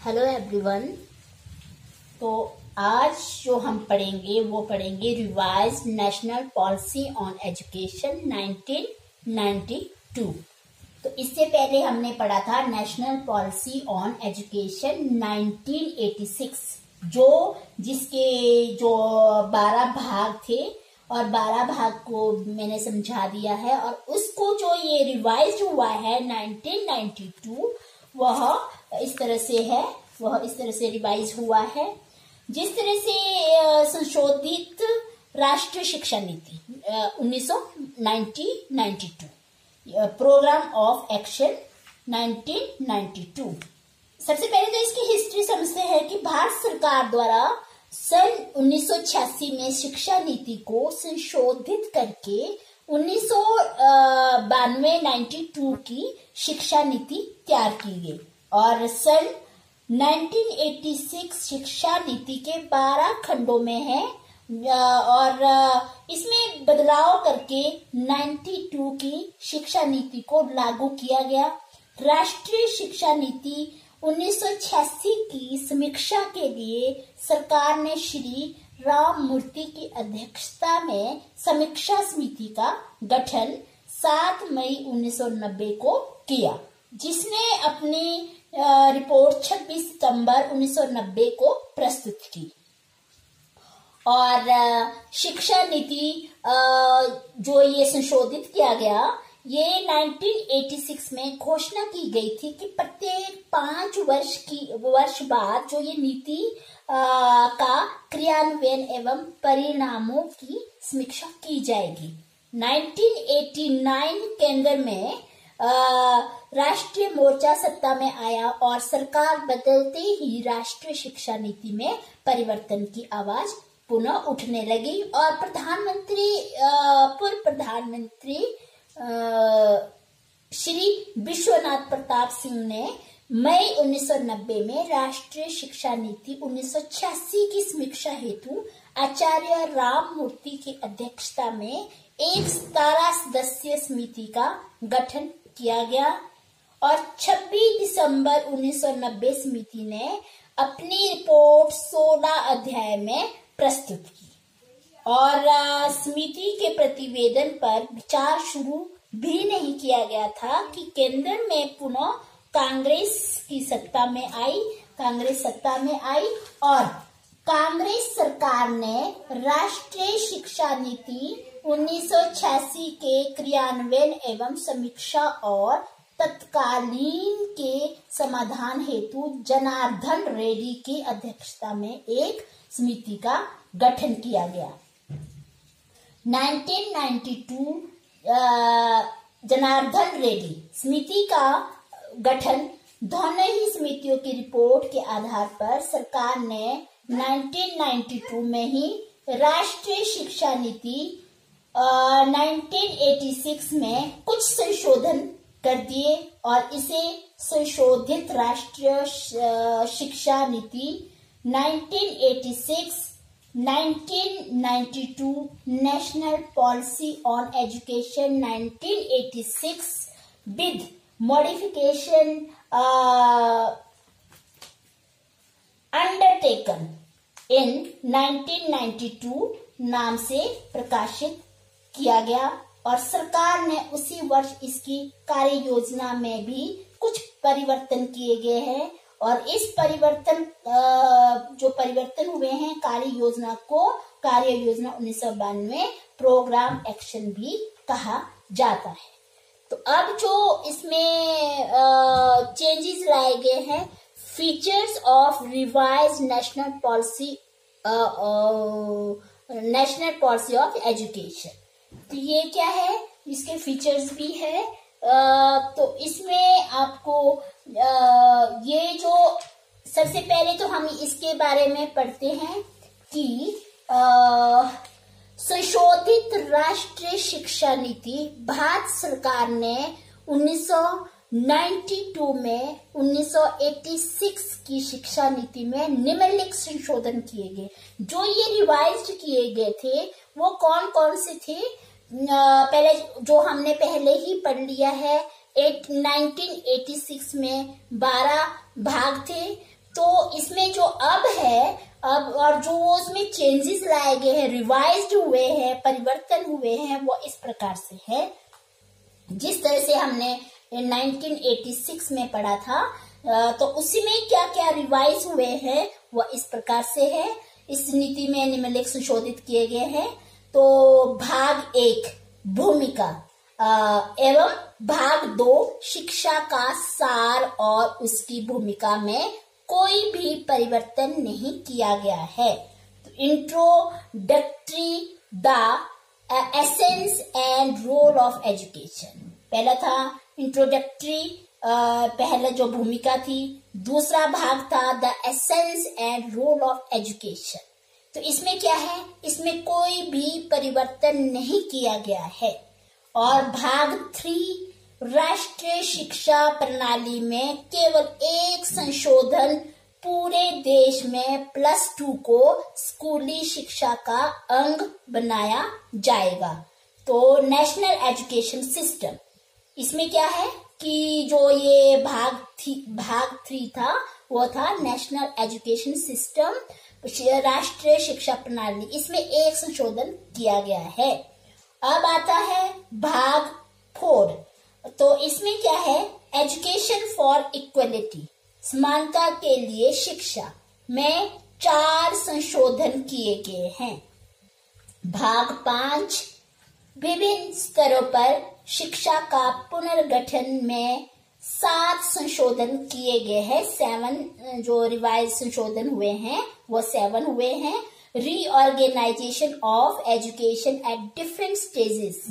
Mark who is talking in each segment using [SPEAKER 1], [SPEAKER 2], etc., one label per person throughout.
[SPEAKER 1] Hello everyone. तो आज जो हम पढ़ेंगे वो पढ़ेंगे revise national policy on education 1992। तो इससे पहले हमने पढ़ा था नेशनल पॉलिसी ऑन एजुकेशन 1986, जिसके 12 भाग थे और 12 भाग को मैंने समझा दिया है। और उसको जो ये रिवाइज हुआ है 1992 वह इस तरह से रिवाइज हुआ है। जिस तरह से संशोधित राष्ट्रीय शिक्षा नीति 1992 प्रोग्राम ऑफ एक्शन 1992। सबसे पहले तो इसकी हिस्ट्री समझते हैं कि भारत सरकार द्वारा सन 1986 में शिक्षा नीति को संशोधित करके 1992 की शिक्षा नीति तैयार की गई और सन 1986 शिक्षा नीति के 12 खंडों में है और इसमें बदलाव करके 92 की शिक्षा नीति को लागू किया गया। राष्ट्रीय शिक्षा नीति 1986 की समीक्षा के लिए सरकार ने श्री राम मूर्ति की अध्यक्षता में समीक्षा समिति का गठन 7 मई 1990 को किया, जिसने अपनी रिपोर्ट 26 सितंबर 1990 को प्रस्तुत की। और शिक्षा नीति जो ये संशोधित किया गया, ये 1986 में घोषणा की गई थी कि प्रत्येक 5 वर्ष बाद जो ये नीति का क्रियान्वयन एवं परिणामों की समीक्षा की जाएगी। 1989 केंद्र में राष्ट्रीय मोर्चा सत्ता में आया और सरकार बदलते ही राष्ट्रीय शिक्षा नीति में परिवर्तन की आवाज पुनः उठने लगी और पूर्व प्रधानमंत्री श्री विश्वनाथ प्रताप सिंह ने मई 1990 में राष्ट्रीय शिक्षा नीति 1986 की समीक्षा हेतु आचार्य राम मूर्ति की अध्यक्षता में एक 17 सदस्यीय समिति का गठन किया गया और 26 दिसंबर 1990 समिति ने अपनी रिपोर्ट 16 अध्याय में प्रस्तुत की और समिति के प्रतिवेदन पर विचार शुरू भी नहीं किया गया था कि केंद्र में पुनः कांग्रेस सत्ता में आई और कांग्रेस सरकार ने राष्ट्रीय शिक्षा नीति 1986 के क्रियान्वयन एवं समीक्षा और तत्कालीन के समाधान हेतु जनार्दन रेड्डी की अध्यक्षता में एक समिति का गठन किया गया। 1992 जनार्दन रेड्डी समिति का गठन दोनों ही समितियों की रिपोर्ट के आधार पर सरकार ने 1992 में ही राष्ट्रीय शिक्षा नीति 1986 में कुछ संशोधन कर दिए और इसे संशोधित राष्ट्रीय शिक्षा नीति 1992 national policy on education 1986 with modification undertaken इन 1992 नाम से प्रकाशित किया गया और सरकार ने उसी वर्ष इसकी कार्य योजना में भी कुछ परिवर्तन किए गए हैं और इस जो परिवर्तन हुए हैं कार्य योजना 1992 प्रोग्राम एक्शन भी कहा जाता है। तो अब जो इसमें चेंजेस लाए गए हैं, features of revise national policy of education, तो ये क्या है, इसके फीचर्स भी है। तो इसमें आपको ये जो सबसे पहले तो हम इसके बारे में पढ़ते हैं कि संशोधित राष्ट्रीय शिक्षा नीति भारत सरकार ने 1992 में 1986 की शिक्षा नीति में निम्नलिखित संशोधन किए गए। जो ये रिवाइज्ड किए गए थे वो कौन कौन से थे, पहले जो हमने पहले ही पढ़ लिया है 1986 में 12 भाग थे तो इसमें जो अब है, अब और जो उसमें चेंजेस लाए गए हैं, रिवाइज्ड हुए हैं, परिवर्तन हुए हैं, वो इस प्रकार से है। जिस तरह से हमने 1986 में पढ़ा था, तो उसी में क्या क्या रिवाइज हुए हैं वो इस प्रकार से है। इस नीति में निम्नलिखित संशोधित किए गए हैं। तो भाग 1 भूमिका एवं भाग 2 शिक्षा का सार और उसकी भूमिका में कोई भी परिवर्तन नहीं किया गया है। तो introductory the essence and role of education, पहला था इंट्रोडक्टरी, पहला जो भूमिका थी। दूसरा भाग था the essence and role of education. तो इसमें क्या है, इसमें कोई भी परिवर्तन नहीं किया गया है। और भाग 3 राष्ट्रीय शिक्षा प्रणाली में केवल एक संशोधन, पूरे देश में +2 को स्कूली शिक्षा का अंग बनाया जाएगा। तो नेशनल एजुकेशन सिस्टम, इसमें क्या है कि जो ये भाग 3 था वो था नेशनल एजुकेशन सिस्टम, राष्ट्रीय शिक्षा प्रणाली। इसमें एक संशोधन किया गया है। अब आता है भाग 4। तो इसमें क्या है, एजुकेशन फॉर इक्वलिटी, समानता के लिए शिक्षा में 4 संशोधन किए गए हैं। भाग 5 विभिन्न स्तरों पर शिक्षा का पुनर्गठन में 7 संशोधन किए गए हैं। 7 जो रिवाइज संशोधन हुए हैं वो 7 हुए हैं। Reorganization of education at different stages,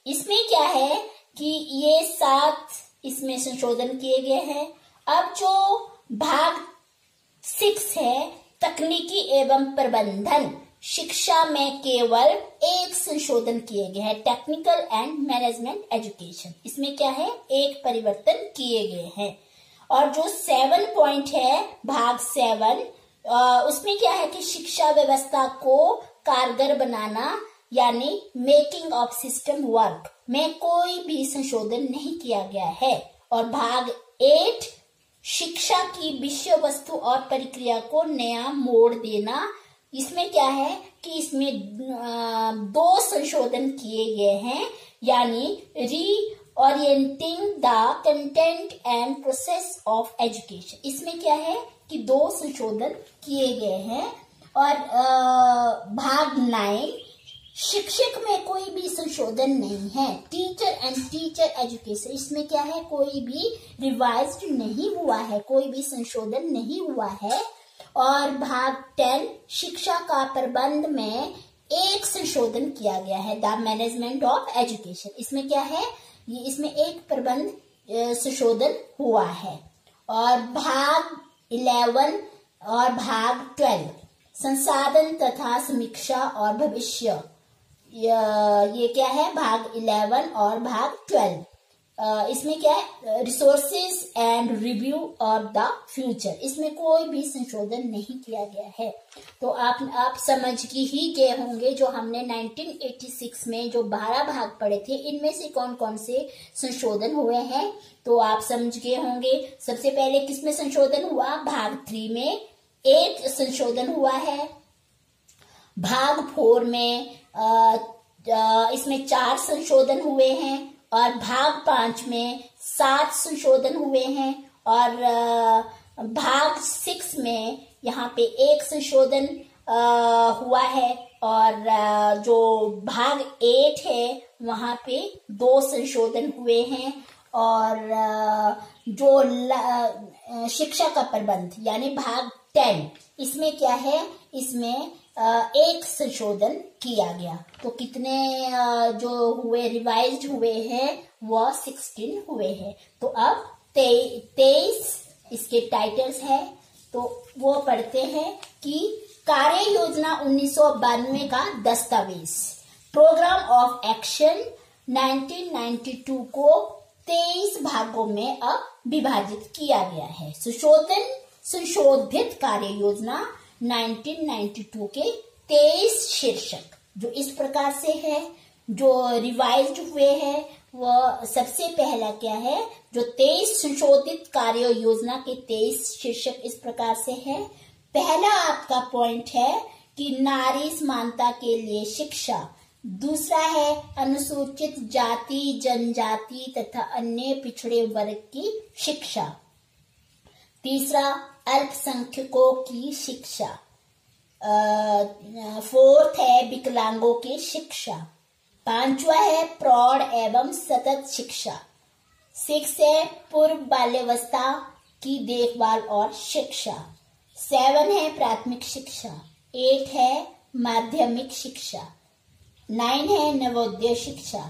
[SPEAKER 1] इसमें क्या है कि ये 7 इसमें संशोधन किए गए हैं। अब जो भाग 6 है तकनीकी एवं प्रबंधन शिक्षा में केवल एक संशोधन किए गए हैं, टेक्निकल एंड मैनेजमेंट एजुकेशन। इसमें क्या है, एक परिवर्तन किए गए हैं। और जो 7 पॉइंट है भाग 7, उसमें क्या है कि शिक्षा व्यवस्था को कारगर बनाना यानी मेकिंग ऑफ सिस्टम वर्क में कोई भी संशोधन नहीं किया गया है। और भाग 8 शिक्षा की विषय वस्तु और प्रक्रिया को नया मोड़ देना, इसमें क्या है कि इसमें 2 संशोधन किए गए हैं, यानी reorienting the content and process of education. इसमें क्या है कि 2 संशोधन किए गए हैं। और भाग 9 शिक्षक में कोई भी संशोधन नहीं है, टीचर एंड टीचर एजुकेशन। इसमें क्या है, कोई भी रिवाइज्ड नहीं हुआ है, कोई भी संशोधन नहीं हुआ है। और भाग 10 शिक्षा का प्रबंध में एक संशोधन किया गया है, द मैनेजमेंट ऑफ एजुकेशन। इसमें क्या है, ये इसमें एक प्रबंध संशोधन हुआ है। और भाग 11 और भाग 12 संसाधन तथा समीक्षा और भविष्य, ये क्या है, भाग 11 और भाग 12। इसमें क्या है, resources and review of the future. इसमें कोई भी संशोधन नहीं किया गया है। तो आप समझ ही गए होंगे, जो हमने 1986 में जो 12 भाग पढ़े थे, इनमें से कौन कौन से संशोधन हुए हैं, तो आप समझ गए होंगे। सबसे पहले किसमें संशोधन हुआ, भाग 3 में एक संशोधन हुआ है। भाग 4 में इसमें 4 संशोधन हुए हैं। और भाग 5 में 7 संशोधन हुए हैं। और भाग 6 में यहाँ पे एक संशोधन हुआ है। और जो भाग 8 है वहाँ पे 2 संशोधन हुए हैं। और जो शिक्षा का प्रबंध यानी भाग 10, इसमें क्या है, इसमें एक संशोधन किया गया। तो कितने जो हुए रिवाइज्ड हुए हैं वो 16 हुए हैं। तो अब 23 इसके टाइटल्स है, तो वो पढ़ते हैं कि कार्य योजना 1992 का दस्तावेज, प्रोग्राम ऑफ एक्शन 1992 को 23 भागों में अब विभाजित किया गया है। संशोधित कार्य योजना 1992 के 23 शीर्षक जो इस प्रकार से है, जो रिवाइज्ड हुए हैं वह सबसे पहला क्या है, जो 23 संशोधित कार्य योजना के 23 शीर्षक इस प्रकार से है। पहला आपका पॉइंट है कि नारी समानता के लिए शिक्षा। दूसरा है अनुसूचित जाति, जनजाति तथा अन्य पिछड़े वर्ग की शिक्षा। तीसरा अल्पसंख्यकों की शिक्षा। फोर्थ है विकलांगों की शिक्षा। पांचवा है प्रौढ़ एवं सतत शिक्षा। 6 है पूर्व बाल्यावस्था की देखभाल और शिक्षा। 7 है प्राथमिक शिक्षा। 8 है माध्यमिक शिक्षा। 9 है नवोदय शिक्षा।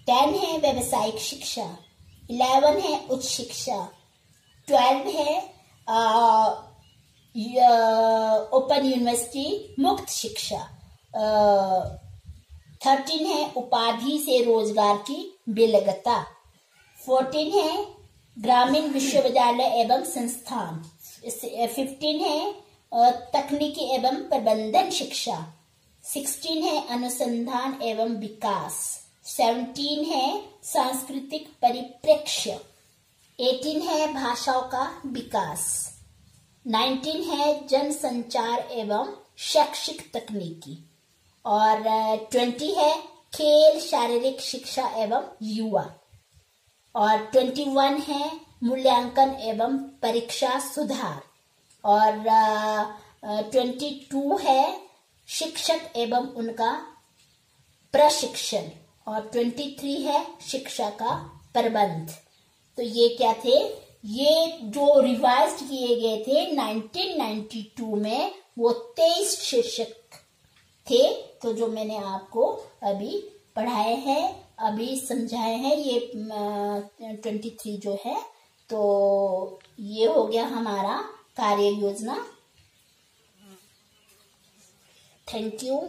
[SPEAKER 1] 10 है व्यावसायिक शिक्षा। 11 है उच्च शिक्षा। 12 है ओपन यूनिवर्सिटी मुक्त शिक्षा। 13 है उपाधि से रोजगार की विलगता। 14 है ग्रामीण विश्वविद्यालय एवं संस्थान। 15 है तकनीकी एवं प्रबंधन शिक्षा। 16 है अनुसंधान एवं विकास। 17 है सांस्कृतिक परिप्रेक्ष्य। 18 है भाषाओं का विकास। 19 है जनसंचार एवं शैक्षिक तकनीकी। और 20 है खेल, शारीरिक शिक्षा एवं युवा। और 21 है मूल्यांकन एवं परीक्षा सुधार। और 22 है शिक्षक एवं उनका प्रशिक्षण। और 23 है शिक्षा का प्रबंध। तो ये क्या थे, ये जो रिवाइज किए गए थे 1992 में, वो 23 शीर्षक थे। तो जो मैंने आपको अभी पढ़ाए हैं, अभी समझाए हैं, ये 23 जो है, तो ये हो गया हमारा कार्य योजना। Thank you.